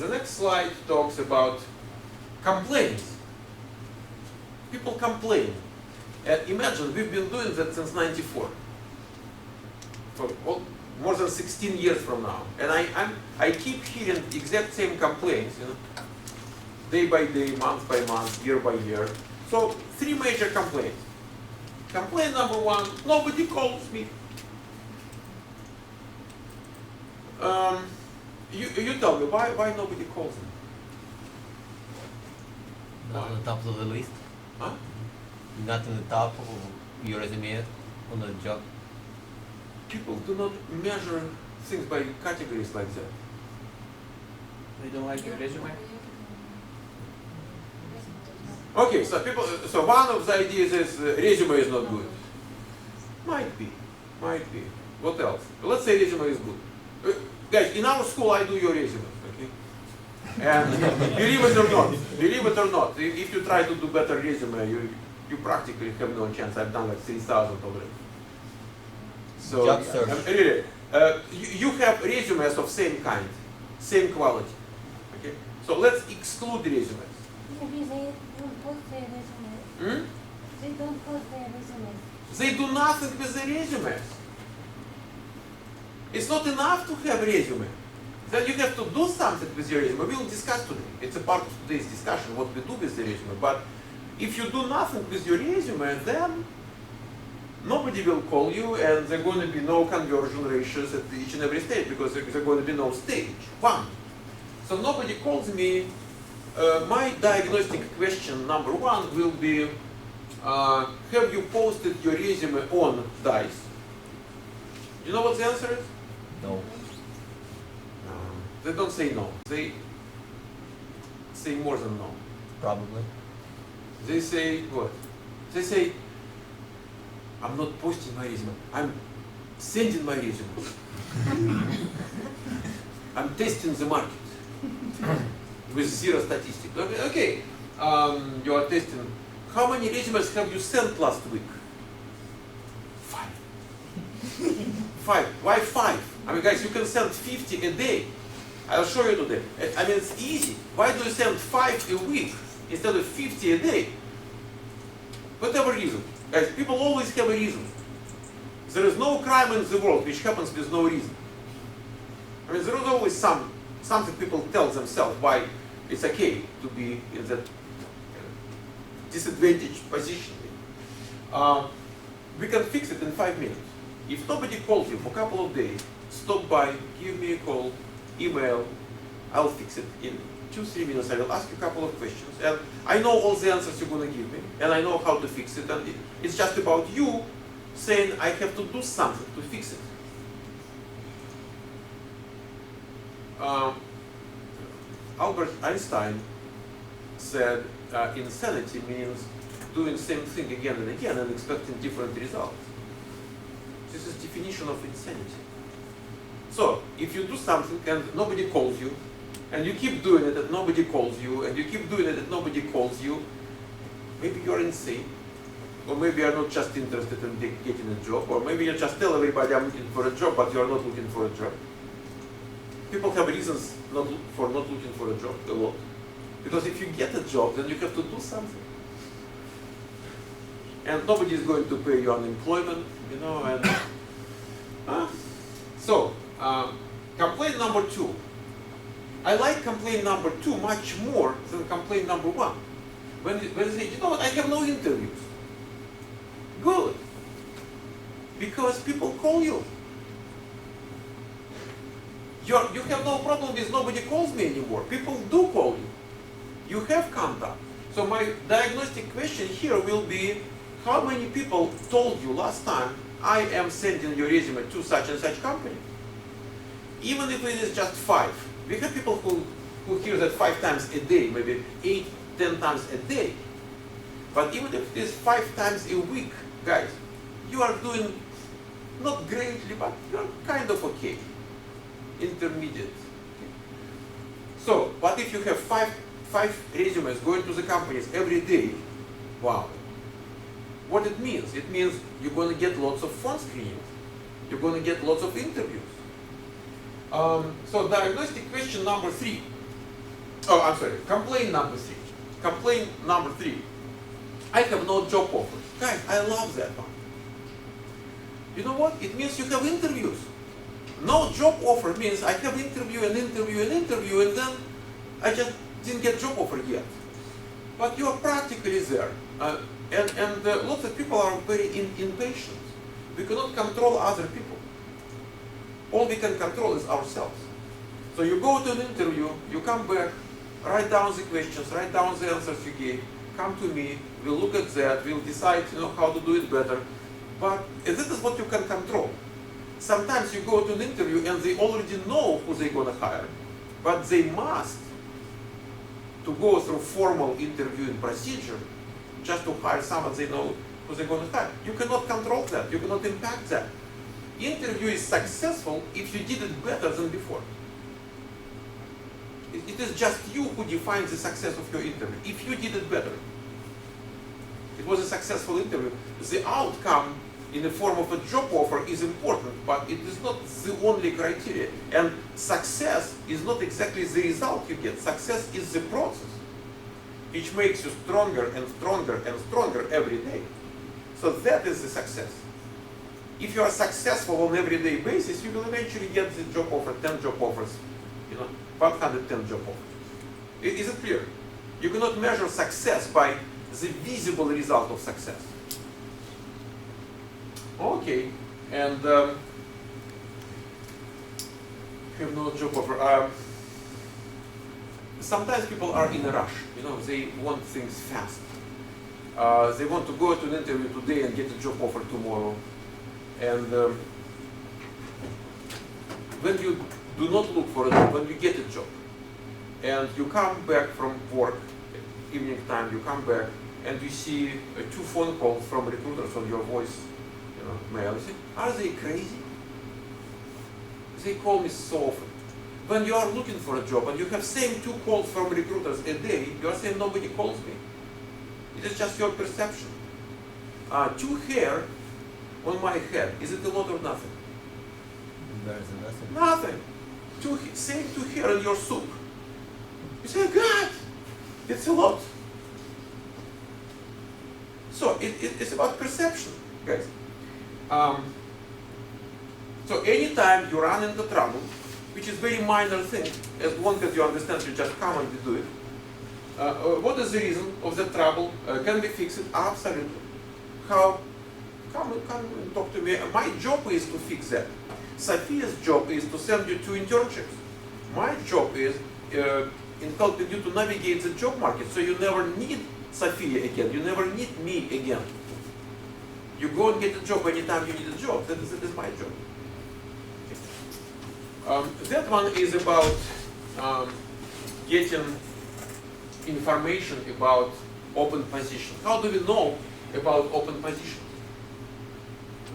the next slide talks about complaints. People complain. Imagine, we've been doing that since '94. For more than 16 years from now. And I keep hearing the exact same complaints, day by day, month by month, year by year. So, 3 major complaints. Complaint number 1, nobody calls me. You tell me, why nobody calls me? Not on the top of the list? Huh? Not on the top of your resume on the job? People do not measure things by categories like that. They don't like your resume? Okay, so one of the ideas is resume is not good. Might be. What else? Let's say resume is good. Guys, in our school I do your resume, okay? And believe it or not, if you try to do better resume, you practically have no chance. I've done like 3,000 already. So, Job search. really, you have resumes of same kind, same quality. Okay? So let's exclude resumes. Maybe they don't post their resumes. Hmm? They don't post their resumes. They do nothing with the resumes. It's not enough to have a resume. Then you have to do something with your resume. We will discuss today. It's a part of today's discussion, what we do with the resume. But if you do nothing with your resume, then nobody will call you, and there are going to be no conversion ratios at each and every stage, because there's going to be no stage. 1. So nobody calls me. My diagnostic question number 1 will be, have you posted your resume on DICE? You know what the answer is? No. They don't say no. They say more than no. Probably. They say what? They say, I'm not posting my resume. I'm sending my resume. I'm testing the market with 0 statistics. Okay. You are testing. How many resumes have you sent last week? 5. 5. Why 5? I mean, guys, you can send 50 a day. I'll show you today. I mean, it's easy. Why do you send 5 a week instead of 50 a day? Whatever reason. Guys, people always have a reason. There is no crime in the world which happens with no reason. I mean, there is always something people tell themselves why it's okay to be in that disadvantaged position. We can fix it in 5 minutes. If nobody calls you for a couple of days, stop by, give me a call, email, I'll fix it in 2-3 minutes. I will ask you a couple of questions, and I know all the answers you're going to give me, and I know how to fix it, and it's just about you saying I have to do something to fix it. Albert Einstein said insanity means doing the same thing again and again and expecting different results. This is definition of insanity. So, if you do something and nobody calls you, and you keep doing it and nobody calls you, and you keep doing it and nobody calls you, maybe you're insane. Or maybe you're not just interested in getting a job, or maybe you just tell everybody I'm looking for a job, but you're not looking for a job. People have reasons for not looking for a job a lot. Because if you get a job, then you have to do something. And nobody is going to pay you unemployment, and so, complaint number 2. I like complaint number 2 much more than complaint number 1. When they say, you know what, I have no interviews. Good. Because people call you. You have no problem with nobody calls me anymore. People do call you. You have contact. So my diagnostic question here will be, how many people told you last time, I am sending your resume to such and such company? Even if it is just 5. We have people who hear that 5 times a day, maybe 8, 10 times a day. But even if it is 5 times a week, guys, you are doing not greatly, but you're kind of okay. Intermediate. Okay. So, what if you have 5 resumes going to the companies every day? Wow. What it means? It means you're going to get lots of phone screenings. You're going to get lots of interviews. So diagnostic question number 3. Oh, I'm sorry. Complaint number 3. Complaint number 3. I have no job offers. Guys, I love that one. You know what? It means you have interviews. No job offer means I have interview and interview and interview, and then I just didn't get job offer yet. But you are practically there. And lots of people are very impatient. We cannot control other people. All we can control is ourselves. So you go to an interview, you come back, write down the questions, write down the answers you gave, come to me, we'll look at that, we'll decide how to do it better. But this is what you can control. Sometimes you go to an interview and they already know who they're going to hire, but they must to go through formal interviewing procedure just to hire someone they know who they're going to hire. You cannot control that. You cannot impact that. Interview is successful if you did it better than before. It is just you who defines the success of your interview. If you did it better, it was a successful interview. The outcome in the form of a job offer is important, but it is not the only criteria. And success is not exactly the result you get. Success is the process, which makes you stronger and stronger and stronger every day. So that is the success. If you are successful on an everyday basis, you will eventually get the job offer, 10 job offers, 110 job offers. Is it clear? You cannot measure success by the visible result of success. Okay, and have no job offer. Sometimes people are in a rush. They want things fast. They want to go to an interview today and get a job offer tomorrow. And when you do not look for a job, when you get a job, and you come back from work, evening time, you come back, and you see 2 phone calls from recruiters on your voice mail. You say, are they crazy? They call me so often. When you are looking for a job and you have same 2 calls from recruiters a day, you are saying nobody calls me. It is just your perception. 2 hair on my head, is it a lot or nothing? Better than nothing. Nothing. Same 2 hair in your soup. You say, God, it's a lot. So it's about perception, guys. So anytime you run into trouble, which is very minor thing, as long as you understand, you just come and you do it. What is the reason of the trouble? Can we fix it? Absolutely. How? Come and talk to me. My job is to fix that. Sophia's job is to send you to internships. My job is in helping you to navigate the job market, so you never need Sophia again. You never need me again. You go and get a job anytime you need a job. That is my job. That one is about getting information about open position. How do we know about open position?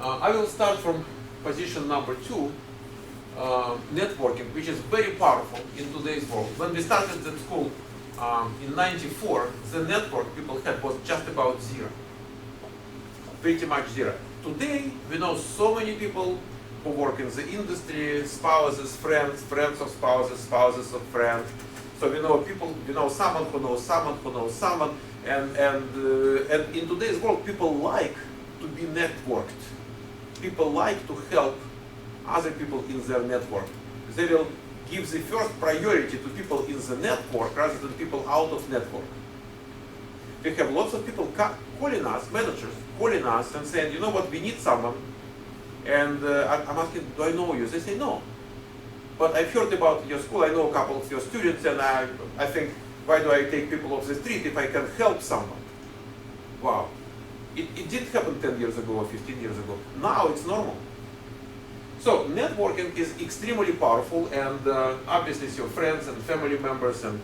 I will start from position number 2, networking, which is very powerful in today's world. When we started at school in '94, the network people had was just about 0. Pretty much 0. Today, we know so many people who work in the industry, spouses, friends, friends of spouses, spouses of friends. So we know people, we know someone who knows someone who knows someone, and in today's world, people like to be networked. People like to help other people in their network. They will give the first priority to people in the network rather than people out of network. We have lots of people calling us, managers, calling us and saying, you know what, we need someone. And I'm asking, do I know you? They say, no. But I've heard about your school, I know a couple of your students, and I think, why do I take people off the street if I can help someone? Wow. It did happen 10 years ago or 15 years ago. Now it's normal. So networking is extremely powerful, and obviously it's your friends and family members and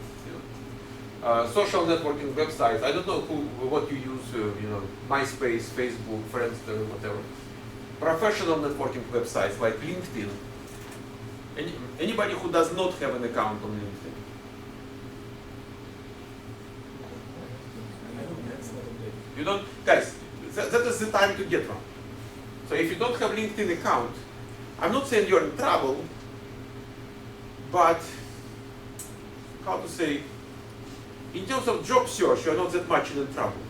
social networking websites. I don't know what you use, MySpace, Facebook, Friendster, whatever. Professional networking websites like LinkedIn. Anybody who does not have an account on LinkedIn? You don't, guys, that is the time to get one. So if you don't have LinkedIn account, I'm not saying you're in trouble, but how to say, in terms of job search, you're not that much in trouble.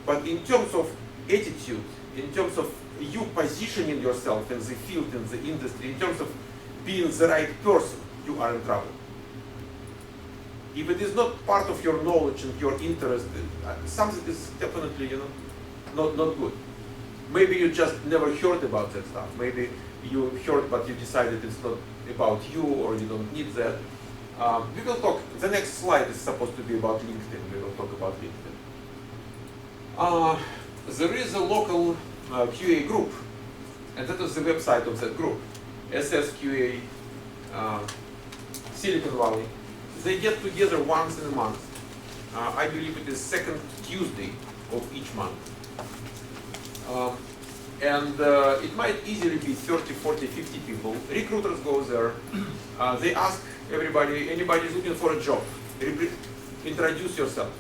But in terms of attitude, in terms of you positioning yourself in the field, in the industry, in terms of being the right person, you are in trouble. If it is not part of your knowledge and your interest, something is definitely, not good. Maybe you just never heard about that stuff. Maybe you heard, but you decided it's not about you, or you don't need that. We will talk. The next slide is supposed to be about LinkedIn. We will talk about LinkedIn. There is a local QA group, and that is the website of that group, SSQA Silicon Valley. They get together once in a month. I believe it is second Tuesday of each month. And it might easily be 30, 40, 50 people. Recruiters go there. They ask everybody, anybody is looking for a job, introduce yourself.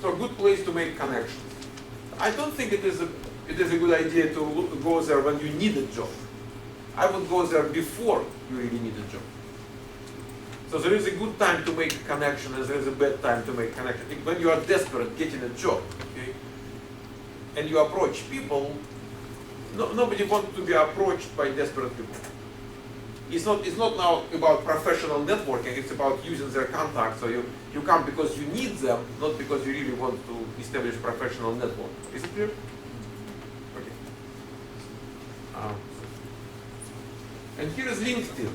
So a good place to make connections. I don't think it is a good idea to go there when you need a job. I would go there before you really need a job. So there is a good time to make a connection, and there is a bad time to make a connection. When you are desperate getting a job, okay, and you approach people, nobody wants to be approached by desperate people. It's not now about professional networking, it's about using their contacts. So you come because you need them, not because you really want to establish professional network. Is it clear? Okay. And here is LinkedIn.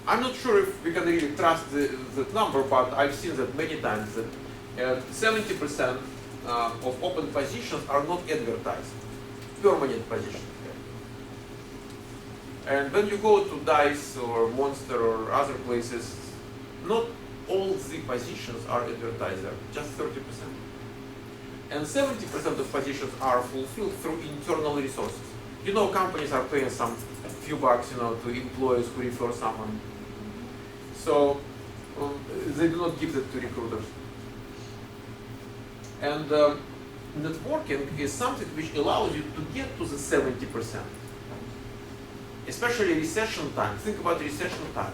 I'm not sure if we can really trust that number, but I've seen that many times that 70% of open positions are not advertised, permanent positions. And when you go to DICE or Monster or other places, not all the positions are advertised there, just 30%. And 70% of positions are fulfilled through internal resources. Companies are paying some few bucks, to employees who refer someone. So they do not give that to recruiters. And networking is something which allows you to get to the 70%. Especially recession time. Think about recession time.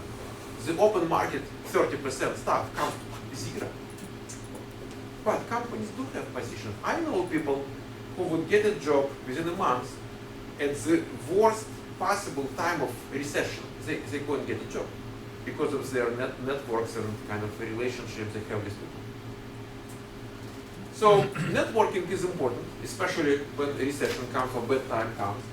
The open market 30% stuff comes to zero. But companies do have positions. I know people who would get a job within a month at the worst possible time of recession. They go and get a job because of their networks and kind of relationships they have with people. So networking is important, especially when recession comes or bad time comes.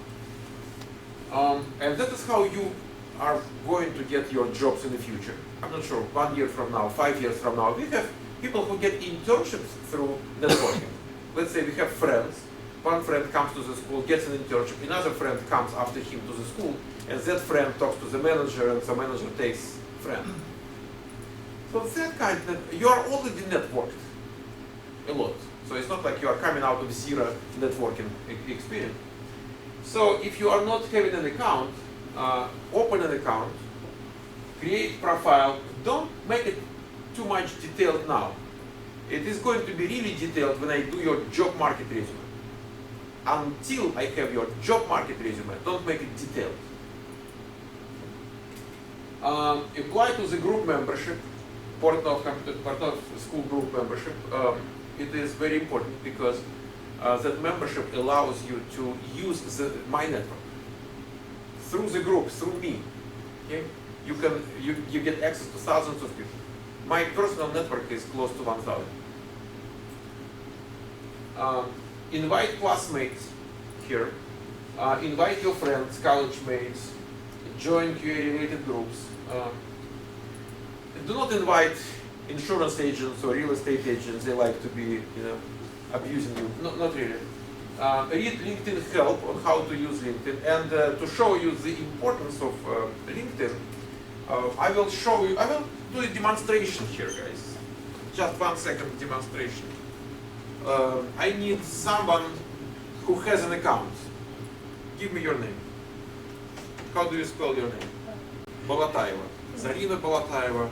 And that is how you are going to get your jobs in the future. I'm not sure, 1 year from now, 5 years from now. We have people who get internships through networking. Let's say we have friends. One friend comes to the school, gets an internship. Another friend comes after him to the school, and that friend talks to the manager, and the manager takes friend. So that kind of, you are already networked a lot. So it's not like you are coming out of zero networking experience. So if you are not having an account, open an account, create profile. Don't make it too much detailed now. It is going to be really detailed when I do your job market resume. Until I have your job market resume, don't make it detailed. Apply to the group membership, Portnov School group membership. It is very important because that membership allows you to use my network through the group, through me. Okay? You get access to thousands of people. My personal network is close to 1,000. Invite classmates here. Invite your friends, college mates. Join QA-related groups. Do not invite insurance agents or real estate agents. They like to be, abusing you. No, not really. Read LinkedIn help on how to use LinkedIn, and to show you the importance of LinkedIn, I will do a demonstration here, guys. Just 1 second demonstration. I need someone who has an account. Give me your name. How do you spell your name? Bolataeva. Zarina Bolataeva.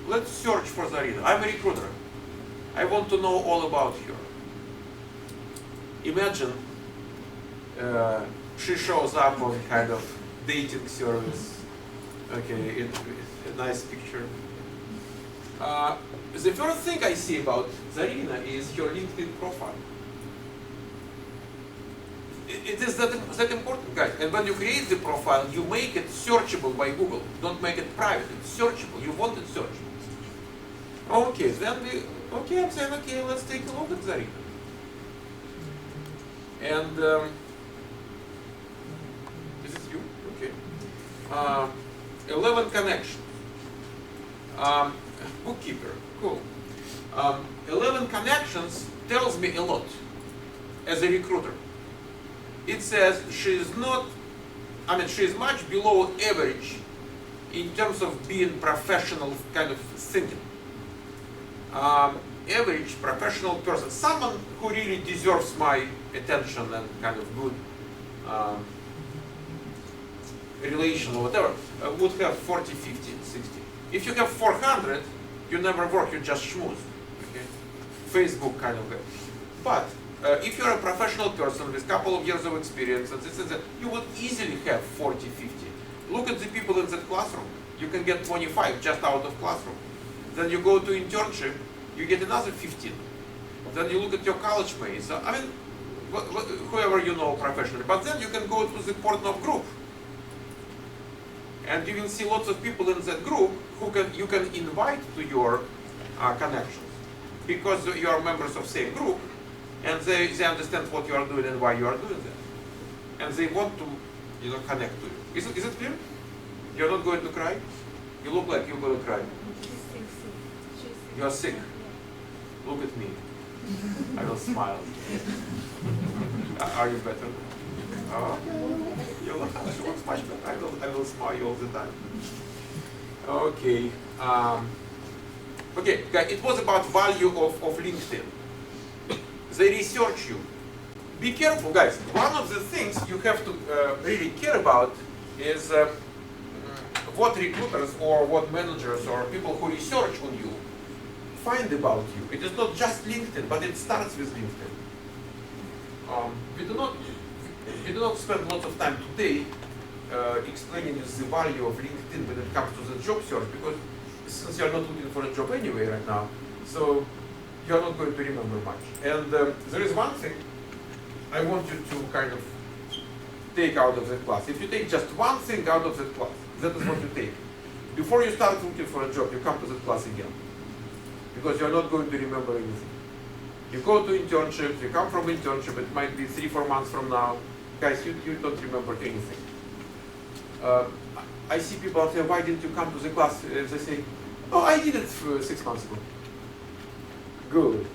Let's search for Zarina. I'm a recruiter. I want to know all about her. Imagine she shows up on kind of dating service Okay, it's a nice picture. The first thing I see about Zarina is your LinkedIn profile. It is that important, guys. And when you create the profile, you make it searchable by Google. Don't make it private. It's searchable. You want it searchable. Okay, then I'm saying, okay, let's take a look at Zarina. And this is you, okay. 11 connections. Bookkeeper, cool. 11 connections tells me a lot as a recruiter. It says she is much below average in terms of being professional kind of thinking. Average professional person, someone who really deserves my attention and kind of good relation or whatever, would have 40, 50, 60. If you have 400, you never work, you just schmooze. Okay? Facebook kind of guy. But if you're a professional person with a couple of years of experience and this and that, you would easily have 40, 50. Look at the people in that classroom. You can get 25 just out of classroom. Then you go to internship, you get another 15. Then you look at your college mates. I mean, whoever you know professionally. But then you can go to the Portnoy group. And you will see lots of people in that group who you can invite to your connections. Because you are members of same group, and they understand what you are doing and why you are doing that. And they want to connect to you. Is it clear? You're not going to cry? You look like you're going to cry. You are sick. Look at me. I will smile. Are you better? You look much better. I will smile all the time. Okay. Okay, guys, it was about value of LinkedIn. They research you. Be careful, guys. One of the things you have to really care about is what recruiters or what managers or people who research on you find about you. It is not just LinkedIn, but it starts with LinkedIn. We do not spend lots of time today explaining the value of LinkedIn when it comes to the job search, because since you're not looking for a job anyway right now, so you're not going to remember much. And there is one thing I want you to kind of take out of the class. If you take just one thing out of the class, that is what you take. Before you start looking for a job, you come to the class again, because you're not going to remember anything. You go to internship, you come from internship, it might be 3-4 months from now. Guys, you don't remember anything. I see people say, why didn't you come to the class? They say, oh, I did it 6 months ago. Good.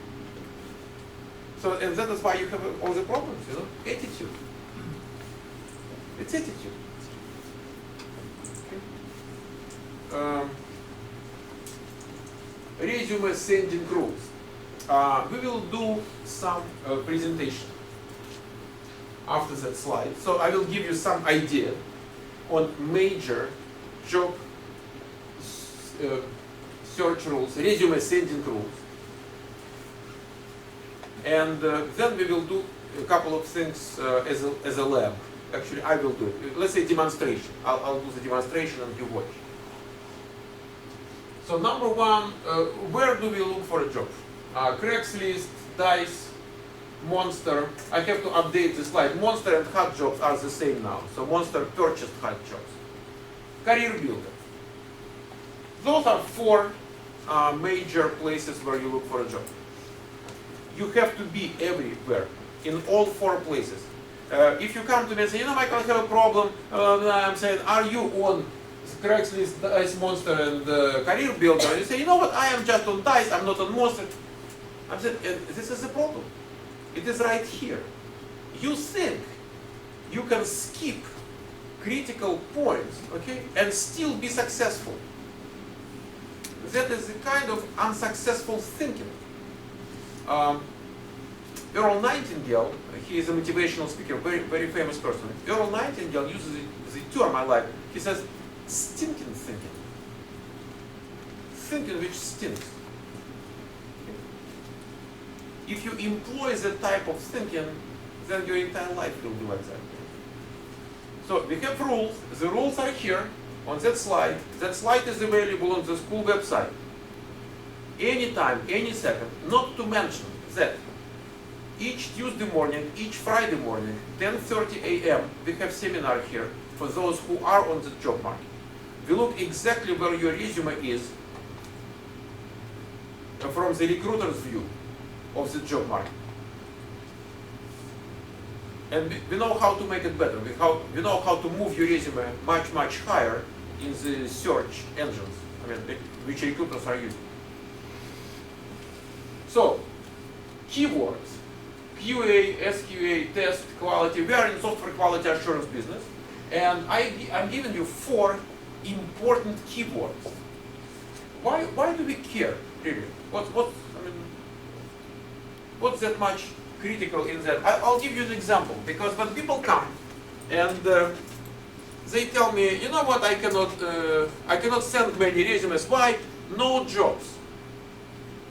So, and that is why you have all the problems, attitude. It's attitude. Okay. Resume sending rules. We will do some presentation after that slide. So I will give you some idea on major job search rules, resume sending rules. And then we will do a couple of things as a lab. Actually, I will do it. Let's say demonstration. I'll do the demonstration and you watch. So number one, where do we look for a job? Craigslist, Dice, Monster. I have to update the slide. Monster and Hot Jobs are the same now. So Monster purchased Hot Jobs. Career Builder. Those are 4 major places where you look for a job. You have to be everywhere, in all 4 places. If you come to me and say, Michael, I have a problem, I'm saying, are you on Craigslist, Dice, Monster, and Career Builder? And you say, you know what, I am just on Dice, I'm not on Monster. I'm saying, this is the problem. It is right here. You think you can skip critical points, okay, and still be successful. That is the kind of unsuccessful thinking. Earl Nightingale, he is a motivational speaker, very famous person. Earl Nightingale uses the term I like. He says, stinking thinking. Thinking which stinks. If you employ that type of thinking, then your entire life will be like that. So we have rules. The rules are here. on that slide is available on the school website. Anytime, any second, not to mention that each Tuesday morning, each Friday morning, 10:30 a.m., we have seminar here for those who are on the job market. We look exactly where your resume is from the recruiter's view of the job market. And we know how to make it better. We know how to move your resume much, much higher in the search engines, which recruiters are using. So, keywords, QA, SQA, test, quality. We are in software quality assurance business. And I'm giving you 4 important keywords. Why do we care, really? What's that much critical in that? I'll give you an example, because when people come and they tell me, you know what, I cannot send many resumes. Why? No jobs,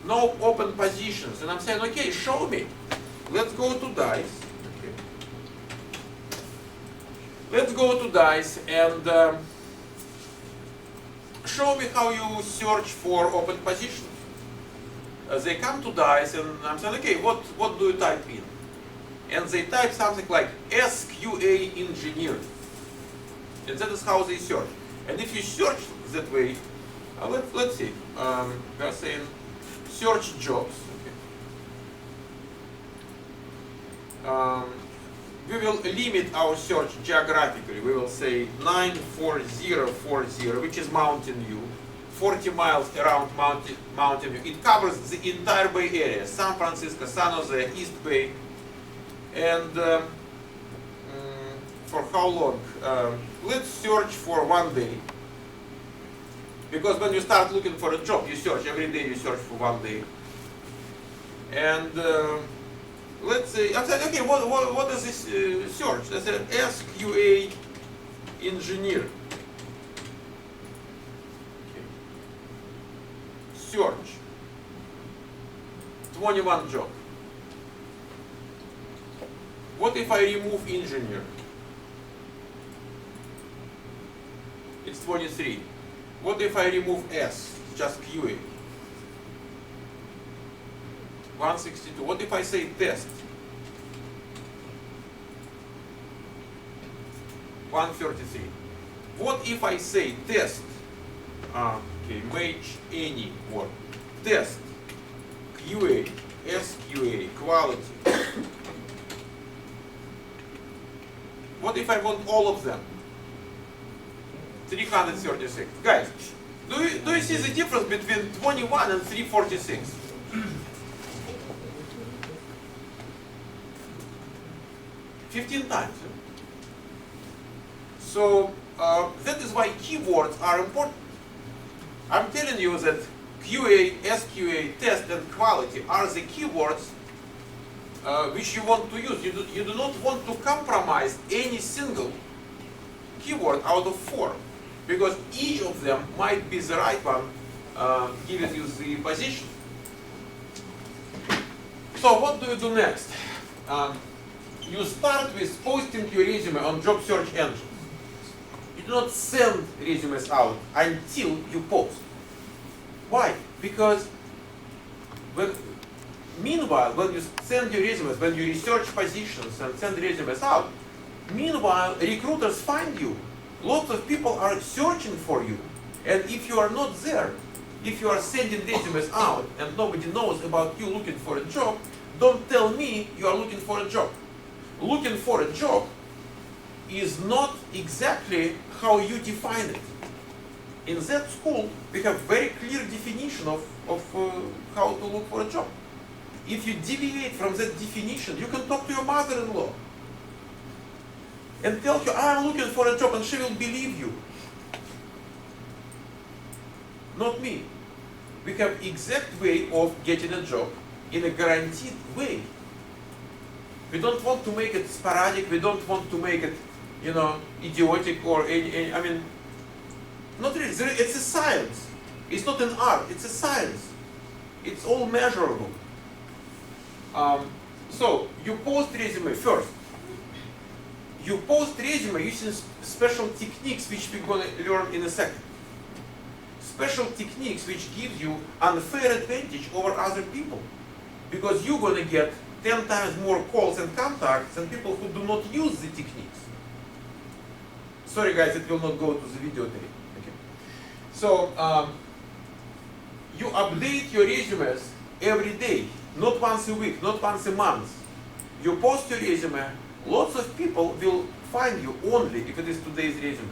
no open positions. And I'm saying, okay, show me. Let's go to DICE. Okay. Let's go to DICE and show me how you search for open positions. They come to DICE and I'm saying, okay, what do you type in? And they type something like SQA engineer. And that is how they search. And if you search that way, let's see. We are saying search jobs. Okay. We will limit our search geographically. We will say 94040, which is Mountain View. 40 miles around Mountain View. It covers the entire Bay Area, San Francisco, San Jose, East Bay. And for how long? Let's search for 1 day. Because when you start looking for a job, you search every day, you search for 1 day. And let's say, I said, okay, what is this search? I said SQA engineer. Search 21 job. What if I remove engineer? It's 23. What if I remove S? It's just QA. 162. What if I say test? 133. What if I say test? Okay, match any word. Test, QA, SQA, quality. What if I want all of them? 336. Guys, do you see the difference between 21 and 346? $15 times. So that is why keywords are important. I'm telling you that QA, SQA, test, and quality are the keywords which you want to use. You do not want to compromise any single keyword out of 4, because each of them might be the right one giving you the position. So what do you do next? You start with posting your resume on job search engines. You do not send resumes out until you post. Why? Because meanwhile, when you send your resumes, when you research positions and send resumes out, meanwhile, recruiters find you. Lots of people are searching for you. And if you are not there, if you are sending resumes out and nobody knows about you looking for a job, don't tell me you are looking for a job. Looking for a job is not exactly how you define it. In that school, we have very clear definition of how to look for a job. If you deviate from that definition, you can talk to your mother-in-law and tell her, I'm looking for a job, and she will believe you. Not me. We have exact way of getting a job in a guaranteed way. We don't want to make it sporadic, we don't want to make it, idiotic or not really. It's a science. It's not an art, it's a science. It's all measurable. So, you post resume first. You post resume using special techniques which we're gonna learn in a second. Special techniques which gives you unfair advantage over other people. Because you're gonna get 10 times more calls and contacts than people who do not use the techniques. Sorry guys, it will not go to the video today. Okay. So, you update your resumes every day, not once a week, not once a month. You post your resume, lots of people will find you only if it is today's resume.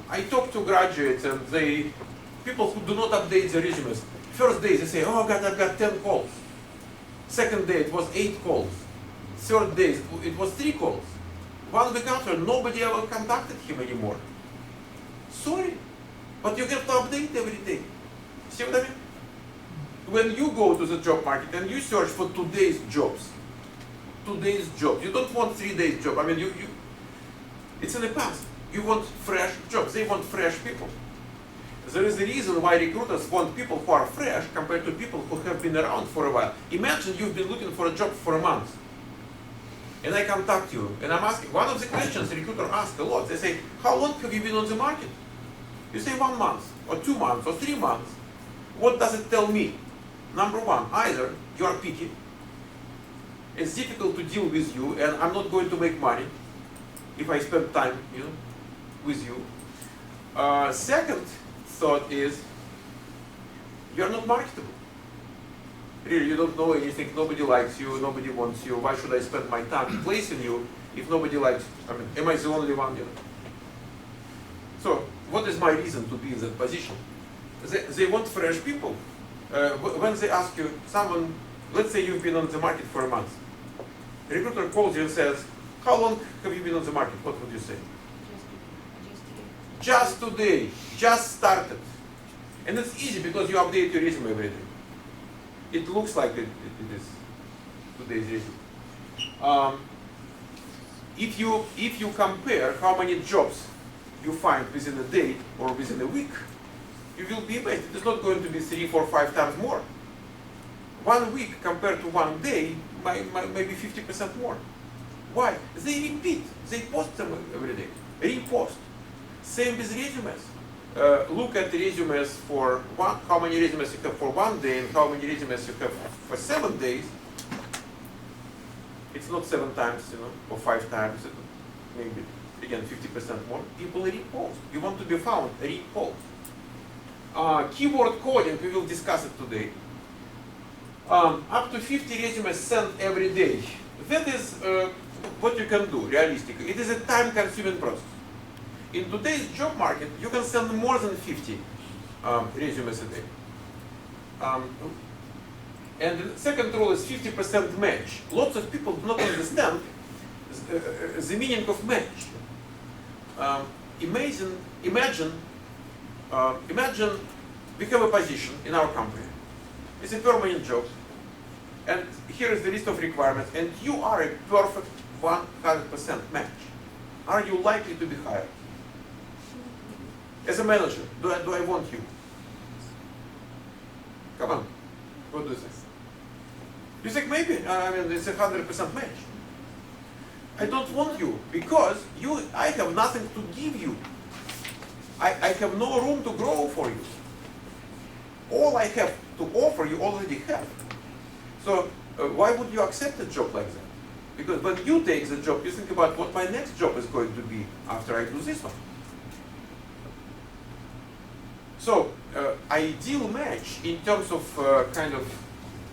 I talk to graduates and people who do not update their resumes, first day they say, oh God, I've got 10 calls. Second day it was 8 calls. Third day it was 3 calls. 1 week after, nobody ever contacted him anymore. Sorry, but you have to update every day. See what I mean? When you go to the job market and you search for today's jobs, you don't want 3 days job. I mean, it's in the past. You want fresh jobs. They want fresh people. There is a reason why recruiters want people who are fresh compared to people who have been around for a while. Imagine you've been looking for a job for a month. And I contact you, and I'm asking, one of the questions recruiter asks a lot, they say, how long have you been on the market? You say 1 month, or 2 months, or 3 months. What does it tell me? Number one, either you are picky, it's difficult to deal with you, and I'm not going to make money if I spend time, with you. Second thought is, you are not marketable. Really, you don't know anything, nobody likes you, nobody wants you, why should I spend my time placing you if nobody likes you? I mean, am I the only one? So, what is my reason to be in that position? They want fresh people. When they ask you, someone, let's say you've been on the market for a month. The recruiter calls you and says, how long have you been on the market? What would you say? Just today, just started. And it's easy because you update your resume every day. It looks like it is today's resume. If you compare how many jobs you find within a day or within a week, you will be amazed. It is not going to be 3, 4, 5 times more. 1 week compared to 1 day, maybe 50% more. Why? They repeat. They post them every day. Repost. Same with resumes. Look at the resumes for how many resumes you have for 1 day and how many resumes you have for 7 days. It's not 7 times, or 5 times, maybe again 50% more. People repost. You want to be found, repost. Keyword coding, we will discuss it today. Up to 50 resumes sent every day. That is what you can do realistically. It is a time-consuming process. In today's job market, you can send more than 50 resumes a day. And the second rule is 50% match. Lots of people do not understand the meaning of match. Imagine we have a position in our company. It's a permanent job. And here is the list of requirements. And you are a perfect 100% match. Are you likely to be hired? As a manager, do I want you? Come on, what do you think? You think maybe, I mean, it's a 100% match. I don't want you because I have nothing to give you. I have no room to grow for you. All I have to offer you already have. So why would you accept a job like that? Because when you take the job, you think about what my next job is going to be after I do this one. So, ideal match in terms of kind of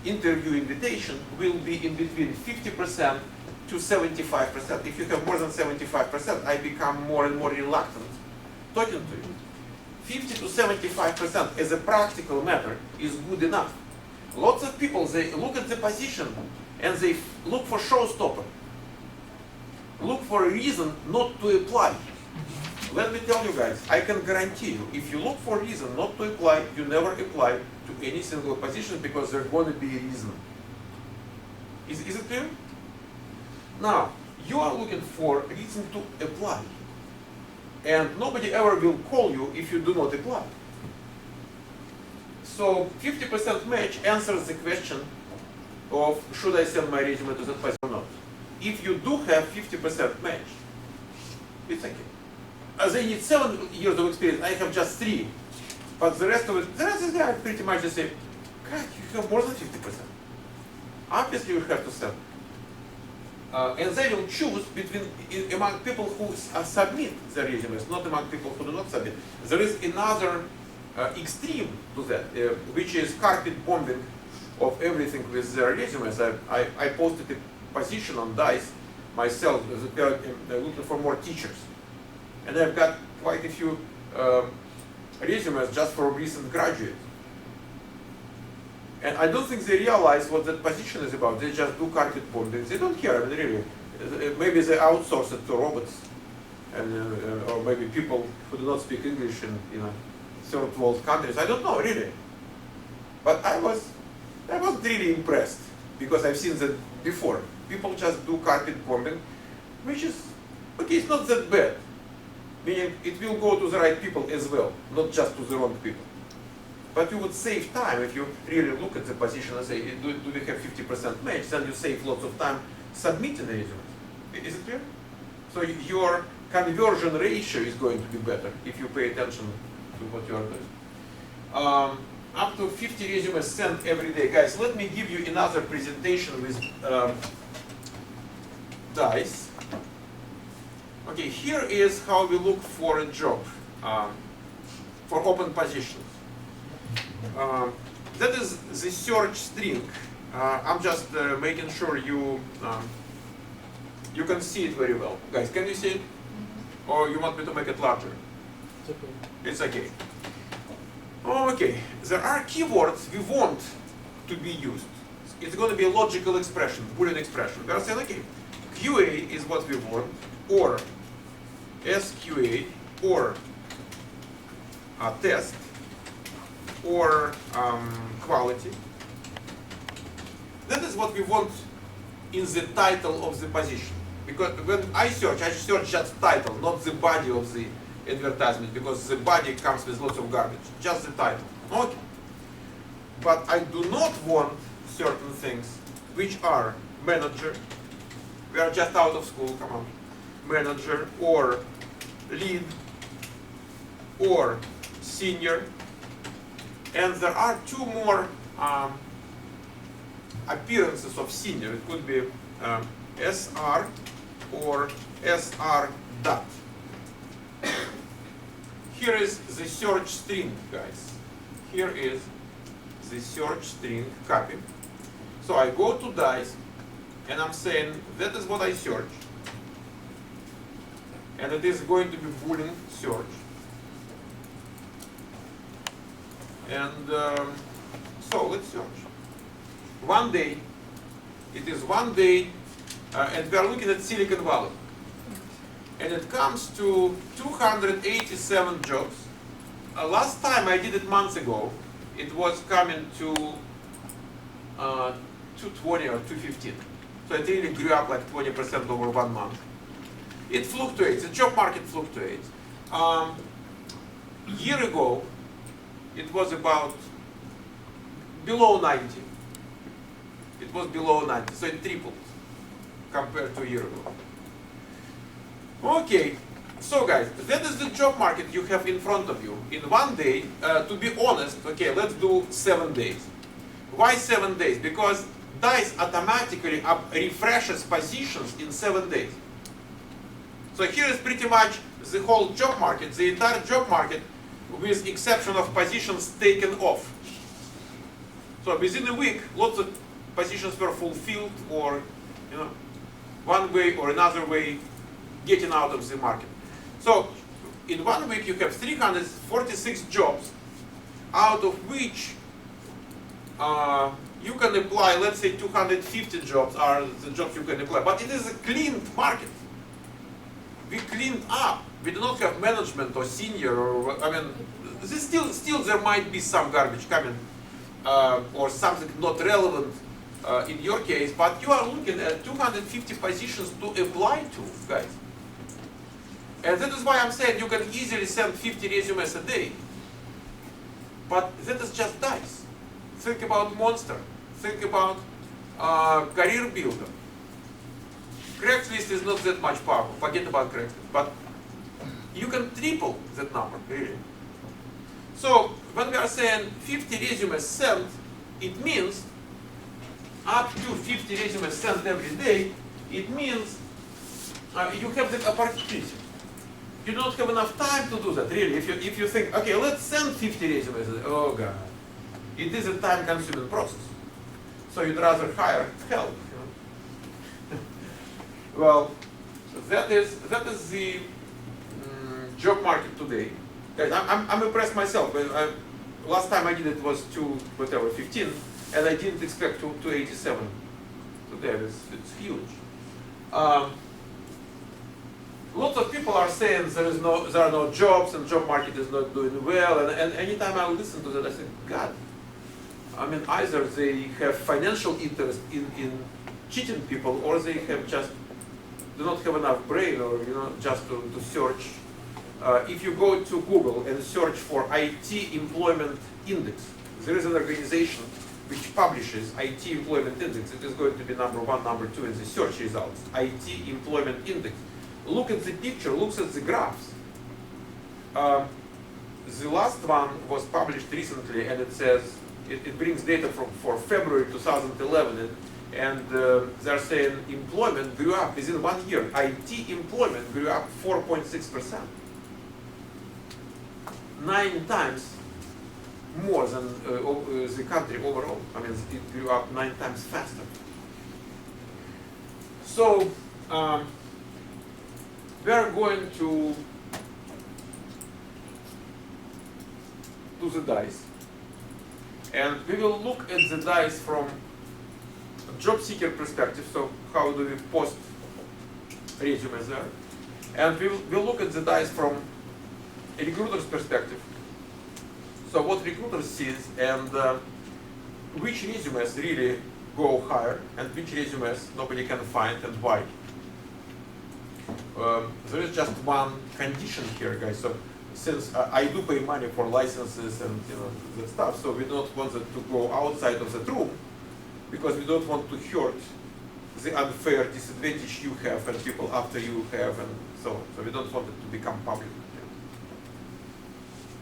interview invitation will be in between 50% to 75%. If you have more than 75%, I become more and more reluctant talking to you. 50 to 75% as a practical matter is good enough. Lots of people, they look at the position and they look for showstopper. Look for a reason not to apply. Let me tell you guys, I can guarantee you, if you look for a reason not to apply, you never apply to any single position because there's going to be a reason. Is it clear? Now, you are looking for a reason to apply. And nobody ever will call you if you do not apply. So 50% match answers the question, of should I send my resume to that person or not. If you do have 50% match, it's okay. They need 7 years of experience, I have just 3. But the rest of it, the rest is there pretty much the same. God, you have more than 50%. Obviously you have to send. And they will choose among people who submit their resumes, not among people who do not submit. There is another extreme to that, which is carpet bombing of everything with their resumes. I posted a position on DICE myself, looking for more teachers. And I've got quite a few resumes just for recent graduates. And I don't think they realize what that position is about. They just do carpet bombing. They don't care, I mean, really. Maybe they outsource it to robots, and or maybe people who do not speak English in third world countries. I don't know, really. But I wasn't really impressed because I've seen that before. People just do carpet bombing, which is okay. It's not that bad. Meaning it will go to the right people as well, not just to the wrong people. But you would save time if you really look at the position and say, do we have 50% match? Then you save lots of time submitting the resumes. Is it clear? So your conversion ratio is going to be better if you pay attention to what you are doing. Up to 50 resumes sent every day. Guys, let me give you another presentation with DICE. Okay, here is how we look for a job, for open positions. That is the search string. I'm just making sure you can see it very well. Guys, can you see it? Or you want me to make it larger? It's okay. It's okay. Okay, there are keywords we want to be used. It's going to be a logical expression, Boolean expression. We are saying, okay, QA is what we want, or SQA, or test, or quality. That is what we want in the title of the position. Because when I search just title, not the body of the advertisement, because the body comes with lots of garbage. Just the title. Okay. But I do not want certain things which are manager. We are just out of school, come on. Manager, or lead, or senior. And there are 2 more appearances of senior. It could be SR or SR dot. Here is the search string, guys. Here is the search string copy. So I go to DICE and I'm saying that is what I search. And it is going to be Boolean search. And so let's search. One day, it is one day, and we are looking at Silicon Valley. And it comes to 287 jobs. Last time I did it months ago, it was coming to 220 or 215. So it really grew up like 20% over 1 month. It fluctuates, the job market fluctuates. Year ago, it was about below 90. It was below 90, so it tripled compared to a year ago. Okay, so guys, that is the job market you have in front of you. In one day, to be honest, okay, let's do 7 days. Why 7 days? Because DICE automatically refreshes positions in 7 days. So here is pretty much the whole job market, the entire job market, with exception of positions taken off. So within a week, lots of positions were fulfilled, or one way or another way, getting out of the market. So in 1 week you have 346 jobs, out of which you can apply, let's say 250 jobs are the jobs you can apply. But it is a cleaned market. We cleaned up. We do not have management or senior, or I mean, still there might be some garbage coming, or something not relevant in your case, but you are looking at 250 positions to apply to, guys. And that is why I'm saying you can easily send 50 resumes a day. But that is just DICE. Think about Monster. Think about career builder. Craigslist is not that much powerful. Forget about Craigslist, but you can triple that number, really. So when we are saying 50 resumes sent, it means up to 50 resumes sent every day. It means you have that opportunity. You don't have enough time to do that, really. If you think, okay, let's send 50 resumes, oh God, it is a time-consuming process. So you'd rather hire help. You know? Well, that is the job market today. Guys, I'm impressed myself. Last time I did it was 15, and I didn't expect 287 today. It's huge. Lots of people are saying there are no jobs and job market is not doing well. And anytime I listen to that, I think, God. I mean, either they have financial interest in cheating people, or they have just do not have enough brain, or just to search. If you go to Google and search for IT Employment Index, there is an organization which publishes IT Employment Index. It is going to be number 1, number 2 in the search results. IT Employment Index. Look at the picture, look at the graphs. The last one was published recently, and it says, it brings data for February 2011, and they're saying employment grew up within 1 year. IT employment grew up 4.6%. 9 times more than the country overall. I mean, it grew up 9 times faster. So we are going to do the dice, and we will look at the dice from a job seeker perspective. So how do we post resumes there? And we'll look at the dice from a recruiter's perspective. So what recruiter sees, and which resumes really go higher, and which resumes nobody can find, and why. There is just one condition here, guys. So since I do pay money for licenses and the stuff, so we don't want it to go outside of the room, because we don't want to hurt the unfair disadvantage you have and people after you have, and so we don't want it to become public.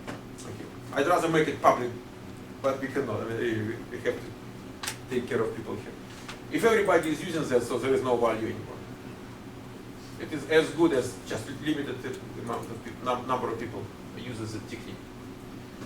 Okay. I'd rather make it public, but we cannot. I mean, we have to take care of people here. If everybody is using that, so there is no value anymore. It is as good as just limited amount of people, number of people uses the technique.